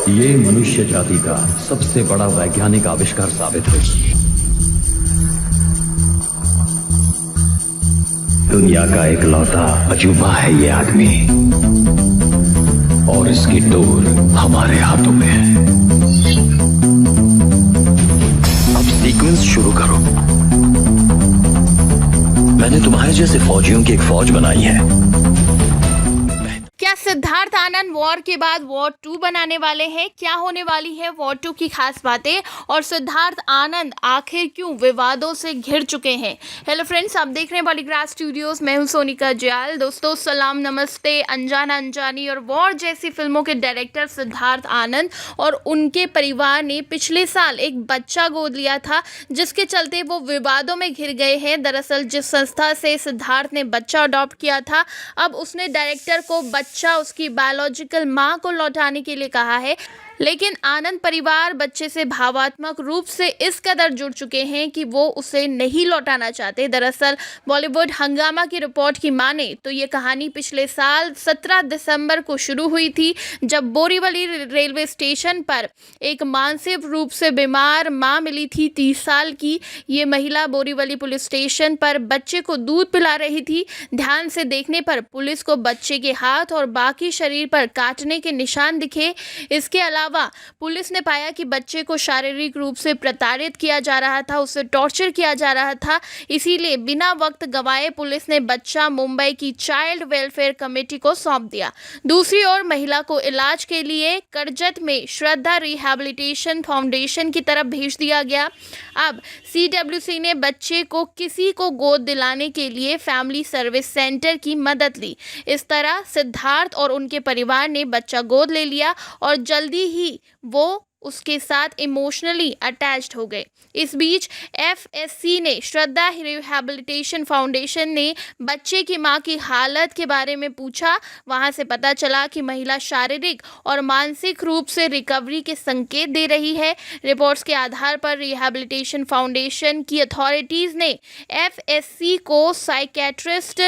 ये मनुष्य जाति का सबसे बड़ा वैज्ञानिक आविष्कार साबित होगी। दुनिया का इकलौता अजूबा है ये आदमी, और इसकी डोर हमारे हाथों में है। अब सीक्वेंस शुरू करो। मैंने तुम्हारे जैसे फौजियों की एक फौज बनाई है। क्या सिद्धार्थ आनंद वॉर के बाद वॉर 2 बनाने वाले हैं? क्या होने वाली है वॉर 2 की खास बातें, और सिद्धार्थ आनंद आखिर क्यों विवादों से घिर चुके हैं? हेलो फ्रेंड्स, आप देख रहे हैं बॉलीग्राफ स्टूडियोज। मैं हूं सोनिका जयाल। दोस्तों सलाम, नमस्ते। अनजाना अनजानी और वॉर जैसी फिल्मों के डायरेक्टर सिद्धार्थ आनंद और उनके परिवार ने पिछले साल एक बच्चा गोद लिया था, जिसके चलते वो विवादों में घिर गए हैं। दरअसल जिस संस्था से सिद्धार्थ ने बच्चा अडॉप्ट किया था, अब उसने डायरेक्टर को बच्चा उसकी बायोलॉजिकल मां को लौटाने के लिए कहा है। लेकिन आनंद परिवार बच्चे से भावात्मक रूप से इस कदर जुड़ चुके हैं कि वो उसे नहीं लौटाना चाहते। दरअसल बॉलीवुड हंगामा की रिपोर्ट की माने तो ये कहानी पिछले साल 17 दिसंबर को शुरू हुई थी, जब बोरीवली रेलवे स्टेशन पर एक मानसिक रूप से बीमार मां मिली थी। 30 साल की ये महिला बोरीवली पुलिस स्टेशन पर बच्चे को दूध पिला रही थी। ध्यान से देखने पर पुलिस को बच्चे के हाथ और बाकी शरीर पर काटने के निशान दिखे। इसके अलावा पुलिस ने पाया कि बच्चे को शारीरिक रूप से प्रताड़ित किया जा रहा था, उसे टॉर्चर किया जा रहा था। इसीलिए बिना वक्त गवाए पुलिस ने बच्चा मुंबई की चाइल्ड वेलफेयर कमेटी को सौंप दिया। दूसरी ओर महिला को इलाज के लिए करजत में श्रद्धा रिहैबिलिटेशन फाउंडेशन की तरफ भेज दिया गया। अब CWC ने बच्चे को किसी को गोद दिलाने के लिए फैमिली सर्विस सेंटर की मदद ली। इस तरह सिद्धार्थ और उनके परिवार ने बच्चा गोद ले लिया और जल्दी ही वो उसके साथ इमोशनली अटैच्ड हो गए। इस बीच FSC ने श्रद्धा रिहैबिलिटेशन फाउंडेशन ने बच्चे की मां की हालत के बारे में पूछा। वहां से पता चला कि महिला शारीरिक और मानसिक रूप से रिकवरी के संकेत दे रही है। रिपोर्ट्स के आधार पर रिहैबिलिटेशन फाउंडेशन की अथॉरिटीज़ ने FSC को साइकेट्रिस्ट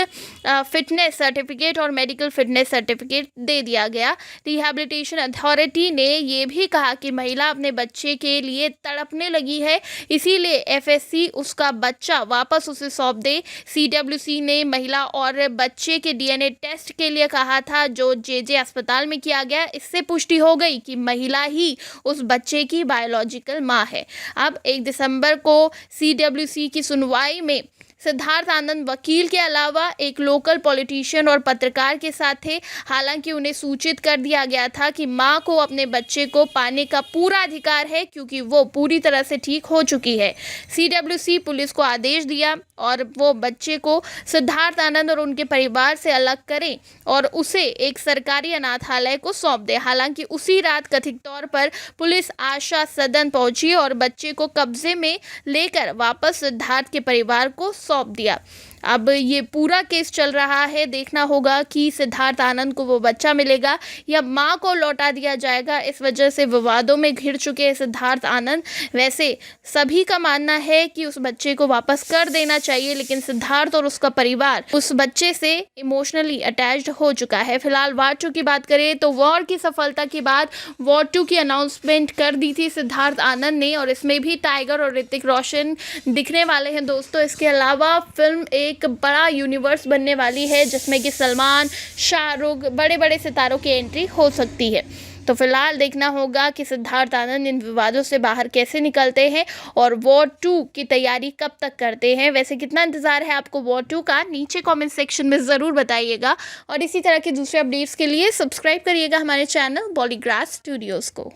फिटनेस सर्टिफिकेट और मेडिकल फिटनेस सर्टिफिकेट दे दिया गया। रिहैबिलिटेशन अथॉरिटी ने ये भी कहा कि महिला अपने बच्चे के लिए तड़पने लगी है, इसीलिए FSC उसका बच्चा वापस उसे सौंप दे। CWC ने महिला और बच्चे के DNA टेस्ट के लिए कहा था, जो JJ अस्पताल में किया गया। इससे पुष्टि हो गई कि महिला ही उस बच्चे की बायोलॉजिकल मां है। अब 1 दिसंबर को CWC की सुनवाई में सिद्धार्थ आनंद वकील के अलावा एक लोकल पॉलिटिशियन और पत्रकार के साथ थे। हालांकि उन्हें सूचित कर दिया गया था कि मां को अपने बच्चे को पाने का पूरा अधिकार है, क्योंकि वो पूरी तरह से ठीक हो चुकी है। CWC पुलिस को आदेश दिया और वो बच्चे को सिद्धार्थ आनंद और उनके परिवार से अलग करें और उसे एक सरकारी अनाथालय को सौंप दे। हालांकि उसी रात कथित तौर पर पुलिस आशा सदन पहुंची और बच्चे को कब्जे में लेकर वापस सिद्धार्थ के परिवार को सौंप दिया। अब ये पूरा केस चल रहा है, देखना होगा कि सिद्धार्थ आनंद को वो बच्चा मिलेगा या मां को लौटा दिया जाएगा। इस वजह से विवादों में घिर चुके हैं सिद्धार्थ आनंद। वैसे सभी का मानना है कि उस बच्चे को वापस कर देना चाहिए, लेकिन सिद्धार्थ और उसका परिवार उस बच्चे से इमोशनली अटैच्ड हो चुका है। फिलहाल वॉर 2 की बात करें तो वॉर की सफलता के बाद वॉर 2 की अनाउंसमेंट कर दी थी सिद्धार्थ आनंद ने, और इसमें भी टाइगर और ऋतिक रोशन दिखने वाले हैं दोस्तों। इसके अलावा फिल्म एक बड़ा यूनिवर्स बनने वाली है, जिसमें कि सलमान, शाहरुख, बड़े बड़े सितारों की एंट्री हो सकती है। तो फिलहाल देखना होगा कि सिद्धार्थ आनंद इन विवादों से बाहर कैसे निकलते हैं और वॉर 2 की तैयारी कब तक करते हैं। वैसे कितना इंतजार है आपको वॉर 2 का, नीचे कमेंट सेक्शन में ज़रूर बताइएगा। और इसी तरह के दूसरे अपडेट्स के लिए सब्सक्राइब करिएगा हमारे चैनल बॉलीग्राफ स्टूडियोज़ को।